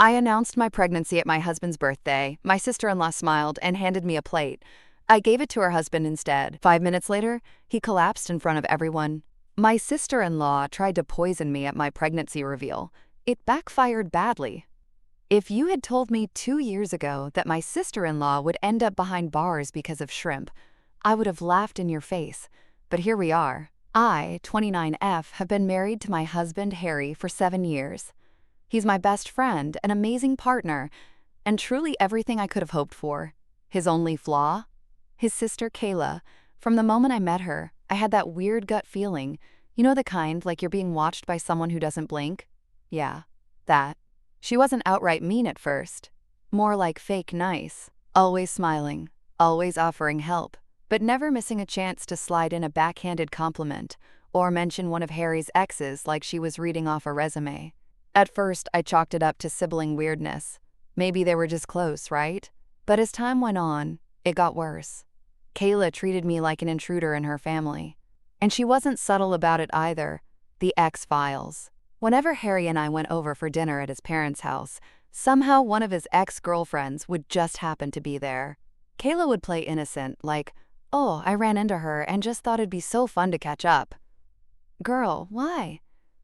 I announced my pregnancy at my husband's birthday. My sister-in-law smiled and handed me a plate. I gave it to her husband instead. 5 minutes later, he collapsed in front of everyone. My sister-in-law tried to poison me at my pregnancy reveal. It backfired badly. If you had told me 2 years ago that my sister-in-law would end up behind bars because of shrimp, I would have laughed in your face. But here we are. I, 29F, have been married to my husband Harry for 7 years. He's my best friend, an amazing partner, and truly everything I could have hoped for. His only flaw? His sister Kayla. From the moment I met her, I had that weird gut feeling. You know the kind, like you're being watched by someone who doesn't blink? Yeah, that. She wasn't outright mean at first. More like fake nice. Always smiling, always offering help, but never missing a chance to slide in a backhanded compliment or mention one of Harry's exes like she was reading off a resume. At first, I chalked it up to sibling weirdness. Maybe they were just close, right? But as time went on, it got worse. Kayla treated me like an intruder in her family. And she wasn't subtle about it either. The X-Files. Whenever Harry and I went over for dinner at his parents' house, somehow one of his ex-girlfriends would just happen to be there. Kayla would play innocent, like, "Oh, I ran into her and just thought it'd be so fun to catch up." Girl, why?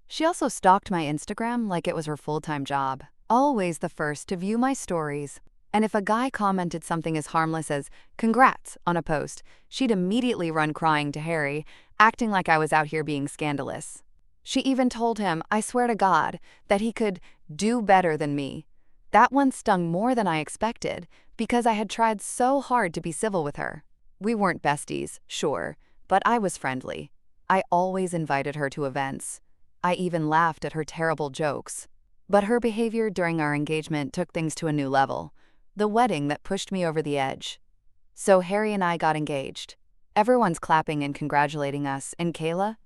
She also stalked my Instagram like it was her full-time job. Always the first to view my stories. And if a guy commented something as harmless as "congrats" on a post, she'd immediately run crying to Harry, acting like I was out here being scandalous. She even told him, I swear to God, that he could do better than me. That one stung more than I expected, because I had tried so hard to be civil with her. We weren't besties, sure, but I was friendly. I always invited her to events. I even laughed at her terrible jokes. But her behavior during our engagement took things to a new level. The wedding that pushed me over the edge. So Harry and I got engaged. Everyone's clapping and congratulating us, and Kayla?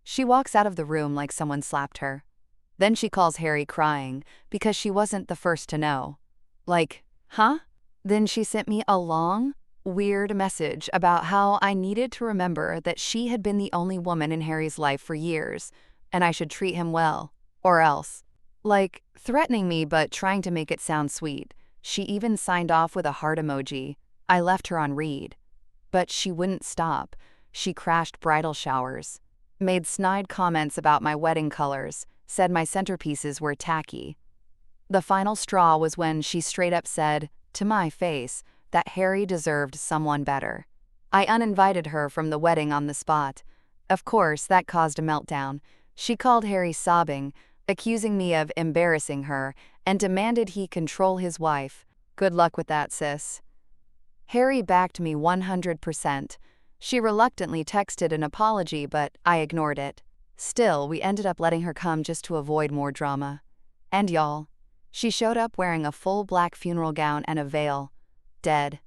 She walks out of the room like someone slapped her. Then she calls Harry crying because she wasn't the first to know. Like, huh? Then she sent me a long, weird message about how I needed to remember that she had been the only woman in Harry's life for years, and I should treat him well, or else. Like, threatening me but trying to make it sound sweet. She even signed off with a heart emoji. I left her on read. But she wouldn't stop. She crashed bridal showers. Made snide comments about my wedding colors, said my centerpieces were tacky. The final straw was when she straight up said, to my face, that Harry deserved someone better. I uninvited her from the wedding on the spot. Of course, that caused a meltdown. She called Harry sobbing, accusing me of embarrassing her, and demanded he control his wife. Good luck with that, sis. Harry backed me 100%. She reluctantly texted an apology, but I ignored it. Still, we ended up letting her come just to avoid more drama. And y'all, she showed up wearing a full black funeral gown and a veil. Dead.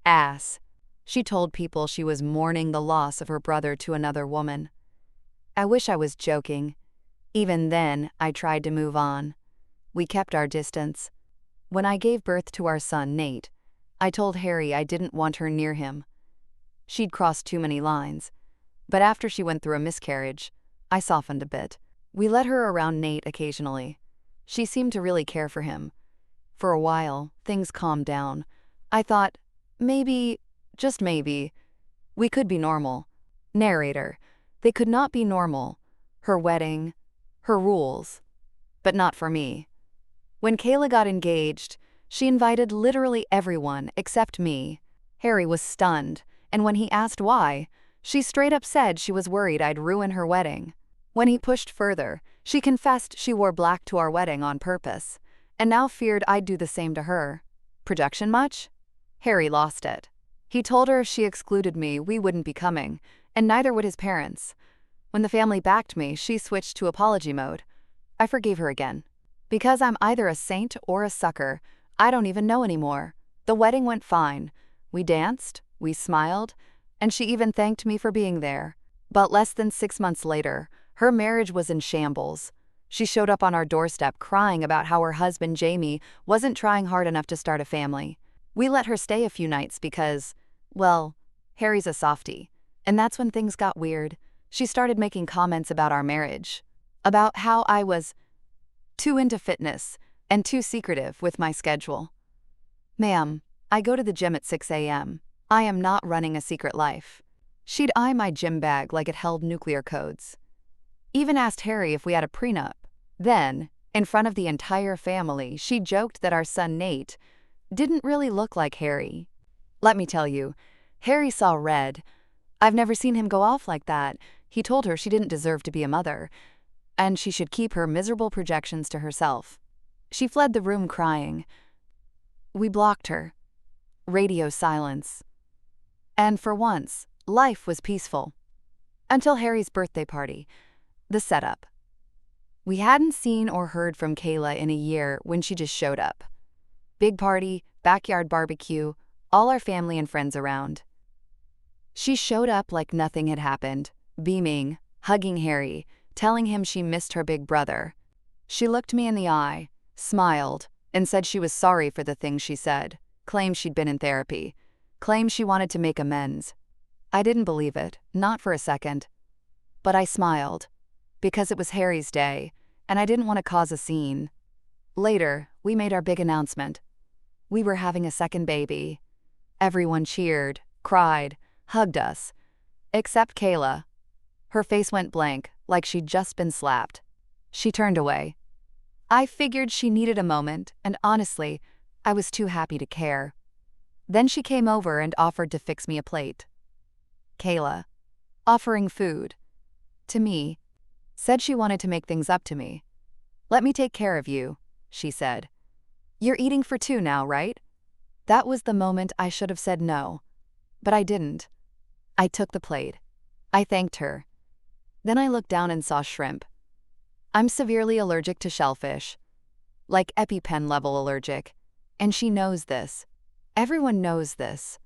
Ass. She told people she was mourning the loss of her brother to another woman. I wish I was joking. Even then, I tried to move on. We kept our distance. When I gave birth to our son, Nate, I told Harry I didn't want her near him. She'd crossed too many lines. But after she went through a miscarriage, I softened a bit. We let her around Nate occasionally. She seemed to really care for him. For a while, things calmed down. I thought, maybe, just maybe, we could be normal. Narrator. They could not be normal. Her wedding, her rules. But not for me. When Kayla got engaged, she invited literally everyone except me. Harry was stunned, and when he asked why, she straight up said she was worried I'd ruin her wedding. When he pushed further, she confessed she wore black to our wedding on purpose, and now feared I'd do the same to her. Projection much? Harry lost it. He told her if she excluded me, we wouldn't be coming, and neither would his parents. When the family backed me, she switched to apology mode. I forgave her again. Because I'm either a saint or a sucker, I don't even know anymore. The wedding went fine. We danced, we smiled, and she even thanked me for being there. But less than 6 months later, her marriage was in shambles. She showed up on our doorstep crying about how her husband Jamie wasn't trying hard enough to start a family. We let her stay a few nights because, well, Harry's a softie. And that's when things got weird. She started making comments about our marriage. About how I was too into fitness and too secretive with my schedule. "Ma'am, I go to the gym at 6 a.m. I am not running a secret life." She'd eye my gym bag like it held nuclear codes. Even asked Harry if we had a prenup. Then, in front of the entire family, she joked that our son Nate didn't really look like Harry. Let me tell you, Harry saw red. I've never seen him go off like that. He told her she didn't deserve to be a mother, and she should keep her miserable projections to herself. She fled the room crying. We blocked her. Radio silence. And for once, life was peaceful. Until Harry's birthday party. The setup. We hadn't seen or heard from Kayla in a year when she just showed up. Big party, backyard barbecue, all our family and friends around. She showed up like nothing had happened, beaming, hugging Harry, telling him she missed her big brother. She looked me in the eye, smiled, and said she was sorry for the things she said, claimed she'd been in therapy, claimed she wanted to make amends. I didn't believe it, not for a second. But I smiled, because it was Harry's day, and I didn't want to cause a scene. Later, we made our big announcement. We were having a second baby. Everyone cheered, cried, hugged us. Except Kayla. Her face went blank, like she'd just been slapped. She turned away. I figured she needed a moment, and honestly, I was too happy to care. Then she came over and offered to fix me a plate. Kayla, offering food. To me, said she wanted to make things up to me. "Let me take care of you," she said. "You're eating for two now, right?" That was the moment I should have said no. But I didn't. I took the plate. I thanked her. Then I looked down and saw shrimp. I'm severely allergic to shellfish. Like EpiPen level allergic. And she knows this. Everyone knows this.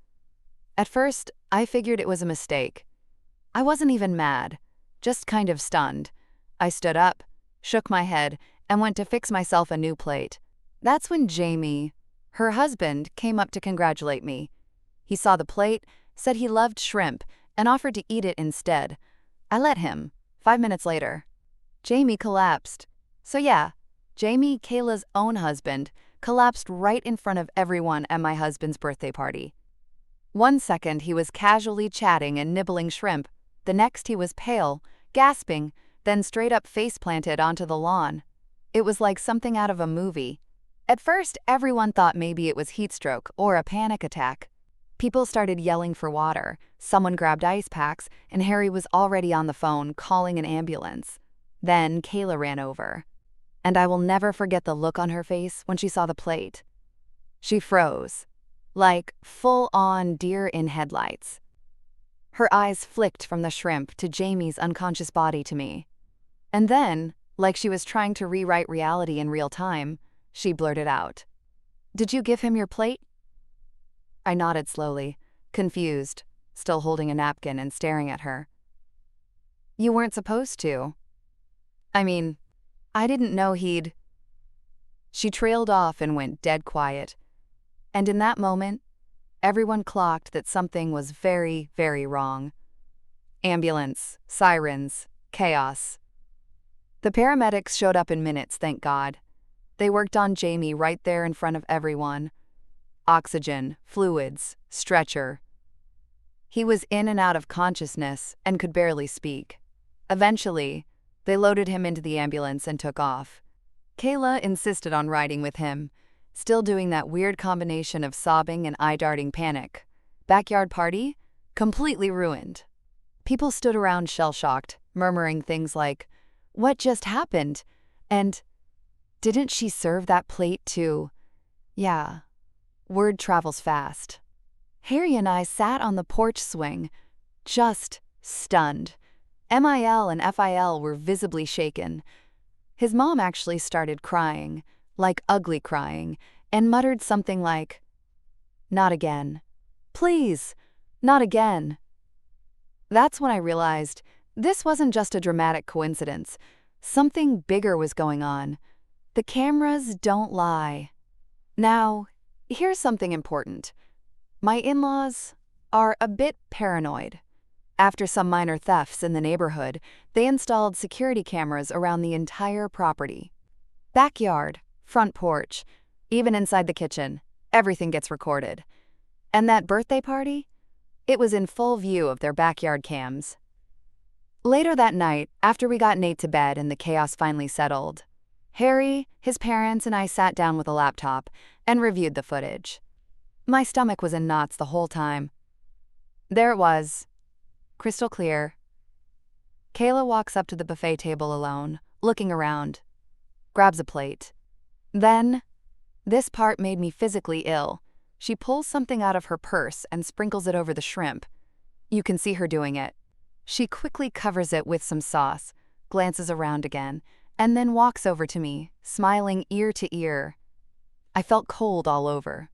At first, I figured it was a mistake. I wasn't even mad, just kind of stunned. I stood up, shook my head, and went to fix myself a new plate. That's when Jamie, her husband, came up to congratulate me. He saw the plate, said he loved shrimp, and offered to eat it instead. I let him. 5 minutes later, Jamie collapsed. So yeah, Jamie, Kayla's own husband, collapsed right in front of everyone at my husband's birthday party. 1 second he was casually chatting and nibbling shrimp. The next he was pale, gasping, then straight up face-planted onto the lawn. It was like something out of a movie. At first, everyone thought maybe it was heat stroke or a panic attack. People started yelling for water, someone grabbed ice packs, and Harry was already on the phone calling an ambulance. Then Kayla ran over. And I will never forget the look on her face when she saw the plate. She froze, like full-on deer in headlights. Her eyes flicked from the shrimp to Jamie's unconscious body to me. And then, like she was trying to rewrite reality in real time, she blurted out, "Did you give him your plate?" I nodded slowly, confused, still holding a napkin and staring at her. "You weren't supposed to. I mean, I didn't know he'd..." She trailed off and went dead quiet. And in that moment, everyone clocked that something was very, very wrong. Ambulance, sirens, chaos. The paramedics showed up in minutes, thank God. They worked on Jamie right there in front of everyone. Oxygen, fluids, stretcher. He was in and out of consciousness and could barely speak. Eventually, they loaded him into the ambulance and took off. Kayla insisted on riding with him, still doing that weird combination of sobbing and eye-darting panic. Backyard party? Completely ruined. People stood around shell-shocked, murmuring things like, "What just happened?" And, "Didn't she serve that plate too?" Yeah. Word travels fast. Harry and I sat on the porch swing, just stunned. MIL and FIL were visibly shaken. His mom actually started crying, like ugly crying, and muttered something like, "Not again. Please, not again." That's when I realized this wasn't just a dramatic coincidence. Something bigger was going on. The cameras don't lie. Now, here's something important. My in-laws are a bit paranoid. After some minor thefts in the neighborhood, they installed security cameras around the entire property. Backyard, front porch, even inside the kitchen. Everything gets recorded. And that birthday party? It was in full view of their backyard cams. Later that night, after we got Nate to bed and the chaos finally settled, Harry, his parents, and I sat down with a laptop and reviewed the footage. My stomach was in knots the whole time. There it was, crystal clear. Kayla walks up to the buffet table alone, looking around, grabs a plate. Then, this part made me physically ill. She pulls something out of her purse and sprinkles it over the shrimp. You can see her doing it. She quickly covers it with some sauce, glances around again, and then walks over to me, smiling ear to ear. I felt cold all over.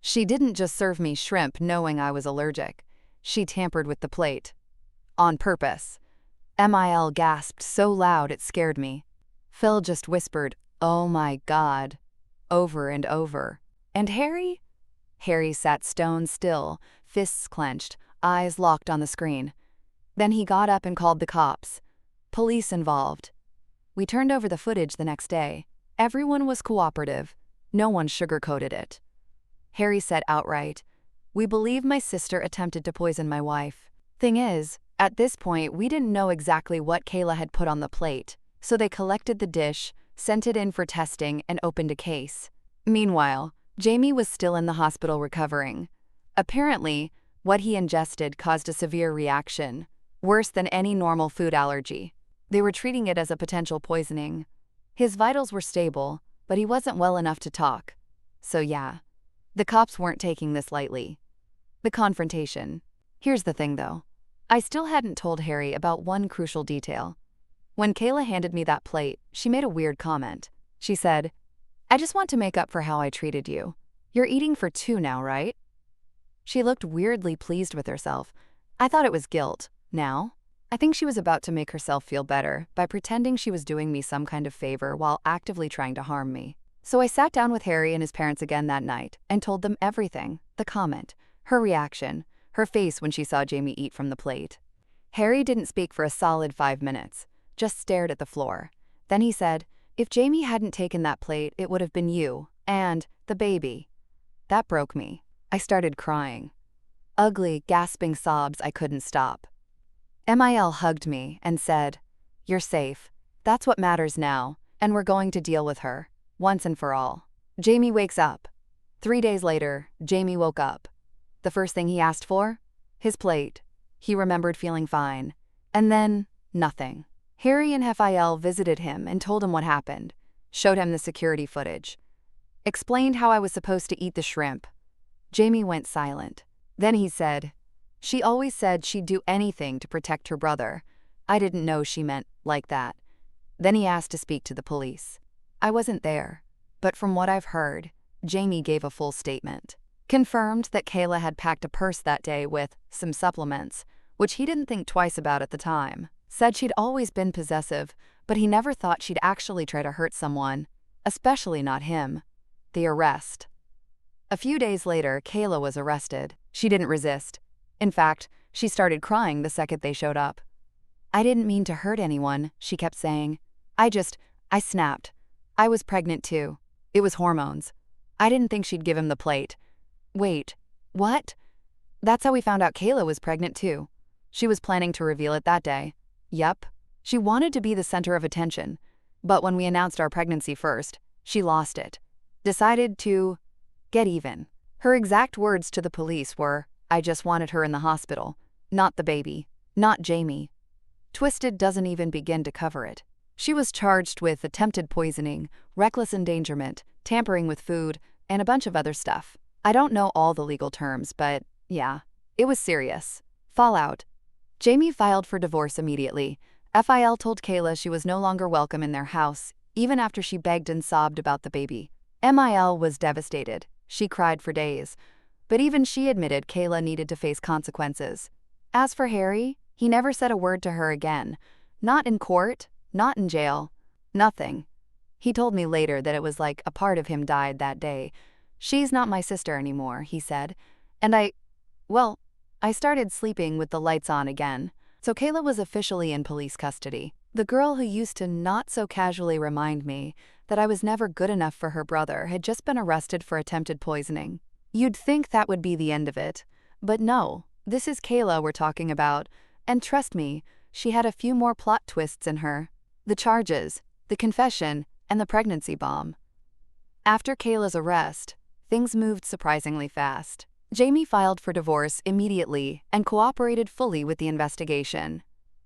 She didn't just serve me shrimp knowing I was allergic. She tampered with the plate. On purpose. Mil gasped so loud it scared me. Phil just whispered, "Oh my God," over and over. And Harry? Harry sat stone still, fists clenched, eyes locked on the screen. Then he got up and called the cops. Police involved. We turned over the footage the next day. Everyone was cooperative. No one sugarcoated it. Harry said outright, "We believe my sister attempted to poison my wife." Thing is, at this point, we didn't know exactly what Kayla had put on the plate, so they collected the dish, sent it in for testing, and opened a case. Meanwhile, Jamie was still in the hospital recovering. Apparently, what he ingested caused a severe reaction, worse than any normal food allergy. They were treating it as a potential poisoning. His vitals were stable, but he wasn't well enough to talk. So yeah, the cops weren't taking this lightly. The confrontation. Here's the thing though. I still hadn't told Harry about one crucial detail. When Kayla handed me that plate, she made a weird comment. She said, "I just want to make up for how I treated you. You're eating for two now, right?" She looked weirdly pleased with herself. I thought it was guilt. Now? I think she was about to make herself feel better by pretending she was doing me some kind of favor while actively trying to harm me. So I sat down with Harry and his parents again that night and told them everything, the comment, her reaction, her face when she saw Jamie eat from the plate. Harry didn't speak for a solid 5 minutes, just stared at the floor. Then he said, "If Jamie hadn't taken that plate, it would have been you, and the baby." That broke me. I started crying. Ugly, gasping sobs I couldn't stop. Mil hugged me and said, "You're safe. That's what matters now, and we're going to deal with her, once and for all." Jamie wakes up. 3 days later, Jamie woke up. The first thing he asked for? His plate. He remembered feeling fine. And then, nothing. Harry and Phil visited him and told him what happened, showed him the security footage, explained how I was supposed to eat the shrimp. Jamie went silent. Then he said, "She always said she'd do anything to protect her brother. I didn't know she meant like that." Then he asked to speak to the police. I wasn't there, but from what I've heard, Jamie gave a full statement. Confirmed that Kayla had packed a purse that day with some supplements, which he didn't think twice about at the time. Said she'd always been possessive, but he never thought she'd actually try to hurt someone, especially not him. The arrest. A few days later, Kayla was arrested. She didn't resist. In fact, she started crying the second they showed up. "I didn't mean to hurt anyone," she kept saying. I snapped. I was pregnant too. It was hormones. I didn't think she'd give him the plate. Wait, what? That's how we found out Kayla was pregnant too. She was planning to reveal it that day. Yup. She wanted to be the center of attention. But when we announced our pregnancy first, she lost it. Decided to get even. Her exact words to the police were, "I just wanted her in the hospital. Not the baby. Not Jamie." Twisted doesn't even begin to cover it. She was charged with attempted poisoning, reckless endangerment, tampering with food, and a bunch of other stuff. I don't know all the legal terms, but yeah, it was serious. Fallout. Jamie filed for divorce immediately. Phil told Kayla she was no longer welcome in their house, even after she begged and sobbed about the baby. Mil was devastated. She cried for days. But even she admitted Kayla needed to face consequences. As for Harry, he never said a word to her again. Not in court, not in jail, nothing. He told me later that it was like a part of him died that day. "She's not my sister anymore," he said. And I started sleeping with the lights on again. So Kayla was officially in police custody. The girl who used to not so casually remind me that I was never good enough for her brother had just been arrested for attempted poisoning. You'd think that would be the end of it. But no, this is Kayla we're talking about, and trust me, she had a few more plot twists in her. The charges, the confession, and the pregnancy bomb. After Kayla's arrest, things moved surprisingly fast. Jamie filed for divorce immediately and cooperated fully with the investigation.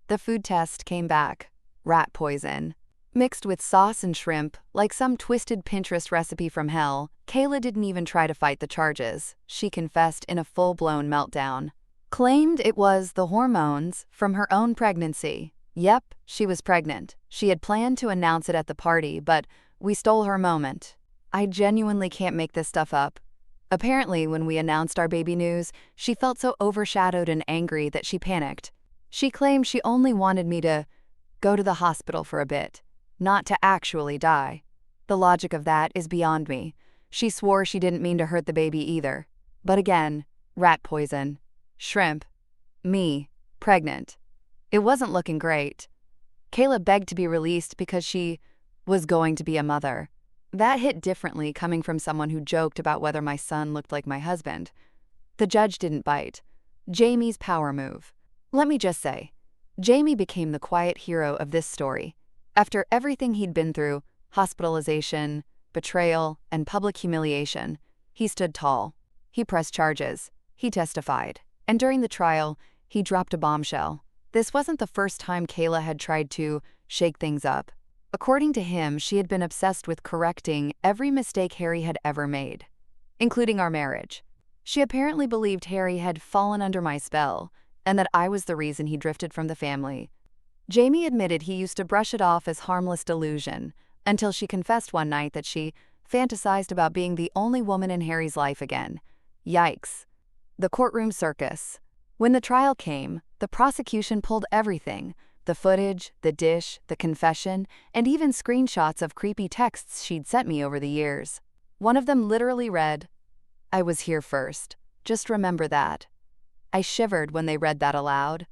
The food test came back: rat poison. Mixed with sauce and shrimp, like some twisted Pinterest recipe from hell, Kayla didn't even try to fight the charges. She confessed in a full-blown meltdown. Claimed it was the hormones from her own pregnancy. Yep, she was pregnant. She had planned to announce it at the party, but we stole her moment. I genuinely can't make this stuff up. Apparently, when we announced our baby news, she felt so overshadowed and angry that she panicked. She claimed she only wanted me to go to the hospital for a bit, not to actually die. The logic of that is beyond me. She swore she didn't mean to hurt the baby either. But again, rat poison, shrimp, me, pregnant. It wasn't looking great. Kayla begged to be released because she was going to be a mother. That hit differently coming from someone who joked about whether my son looked like my husband. The judge didn't bite. Jamie's power move. Let me just say, Jamie became the quiet hero of this story. After everything he'd been through, hospitalization, betrayal, and public humiliation, he stood tall. He pressed charges. He testified. And during the trial, he dropped a bombshell. This wasn't the first time Kayla had tried to shake things up. According to him, she had been obsessed with correcting every mistake Harry had ever made, including our marriage. She apparently believed Harry had fallen under my spell, and that I was the reason he drifted from the family. Jamie admitted he used to brush it off as harmless delusion, until she confessed one night that she fantasized about being the only woman in Harry's life again. Yikes. The courtroom circus. When the trial came, the prosecution pulled everything: the footage, the dish, the confession, and even screenshots of creepy texts she'd sent me over the years. One of them literally read, "I was here first. Just remember that." I shivered when they read that aloud.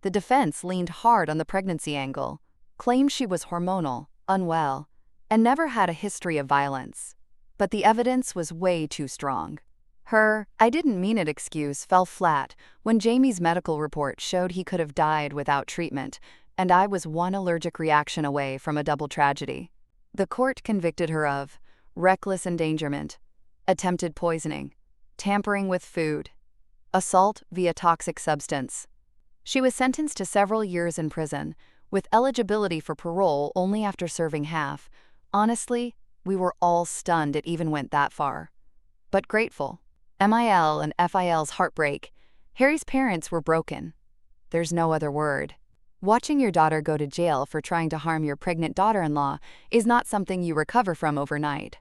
The defense leaned hard on the pregnancy angle, claimed she was hormonal, unwell, and never had a history of violence. But the evidence was way too strong. Her "I didn't mean it" excuse fell flat when Jamie's medical report showed he could have died without treatment, and I was one allergic reaction away from a double tragedy. The court convicted her of reckless endangerment, attempted poisoning, tampering with food, assault via toxic substance. She was sentenced to several years in prison, with eligibility for parole only after serving half. Honestly, we were all stunned it even went that far. But grateful. MIL and FIL's heartbreak. Harry's parents were broken. There's no other word. Watching your daughter go to jail for trying to harm your pregnant daughter-in-law is not something you recover from overnight.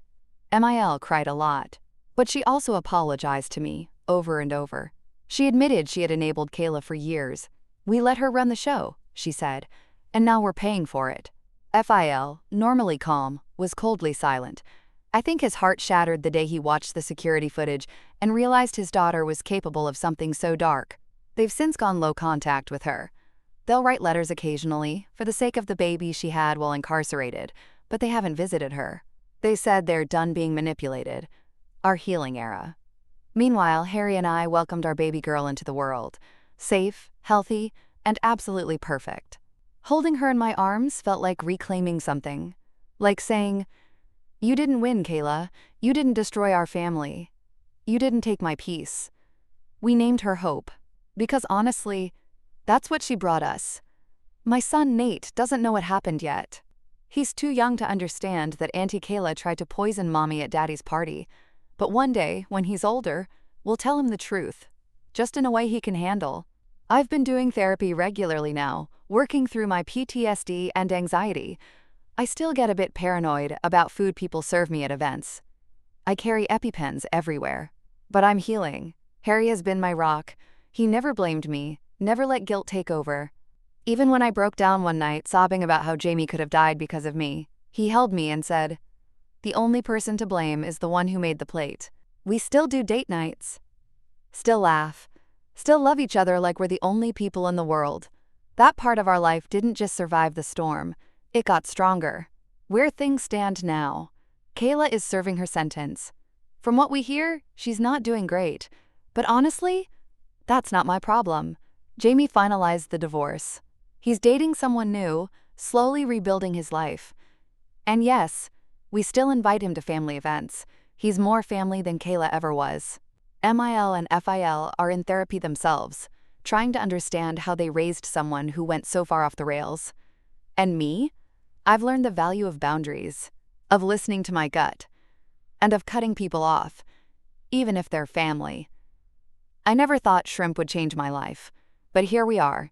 MIL cried a lot, but she also apologized to me over and over. She admitted she had enabled Kayla for years. "We let her run the show," she said, "and now we're paying for it." FIL, normally calm, was coldly silent. I think his heart shattered the day he watched the security footage and realized his daughter was capable of something so dark. They've since gone low contact with her. They'll write letters occasionally, for the sake of the baby she had while incarcerated, but they haven't visited her. They said they're done being manipulated. Our healing era. Meanwhile, Harry and I welcomed our baby girl into the world. Safe, healthy, and absolutely perfect. Holding her in my arms felt like reclaiming something. Like saying, "You didn't win, Kayla. You didn't destroy our family. You didn't take my peace." We named her Hope. Because honestly, that's what she brought us. My son Nate doesn't know what happened yet. He's too young to understand that Auntie Kayla tried to poison Mommy at Daddy's party. But one day, when he's older, we'll tell him the truth, just in a way he can handle. I've been doing therapy regularly now, working through my PTSD and anxiety. I still get a bit paranoid about food people serve me at events. I carry EpiPens everywhere. But I'm healing. Harry has been my rock. He never blamed me, never let guilt take over. Even when I broke down one night sobbing about how Jamie could have died because of me, he held me and said, "The only person to blame is the one who made the plate." We still do date nights. Still laugh. Still love each other like we're the only people in the world. That part of our life didn't just survive the storm. It got stronger. Where things stand now. Kayla is serving her sentence. From what we hear, she's not doing great. But honestly, that's not my problem. Jamie finalized the divorce. He's dating someone new, slowly rebuilding his life. And yes, we still invite him to family events. He's more family than Kayla ever was. MIL and FIL are in therapy themselves, trying to understand how they raised someone who went so far off the rails. And me? I've learned the value of boundaries, of listening to my gut, and of cutting people off, even if they're family. I never thought shrimp would change my life, but here we are,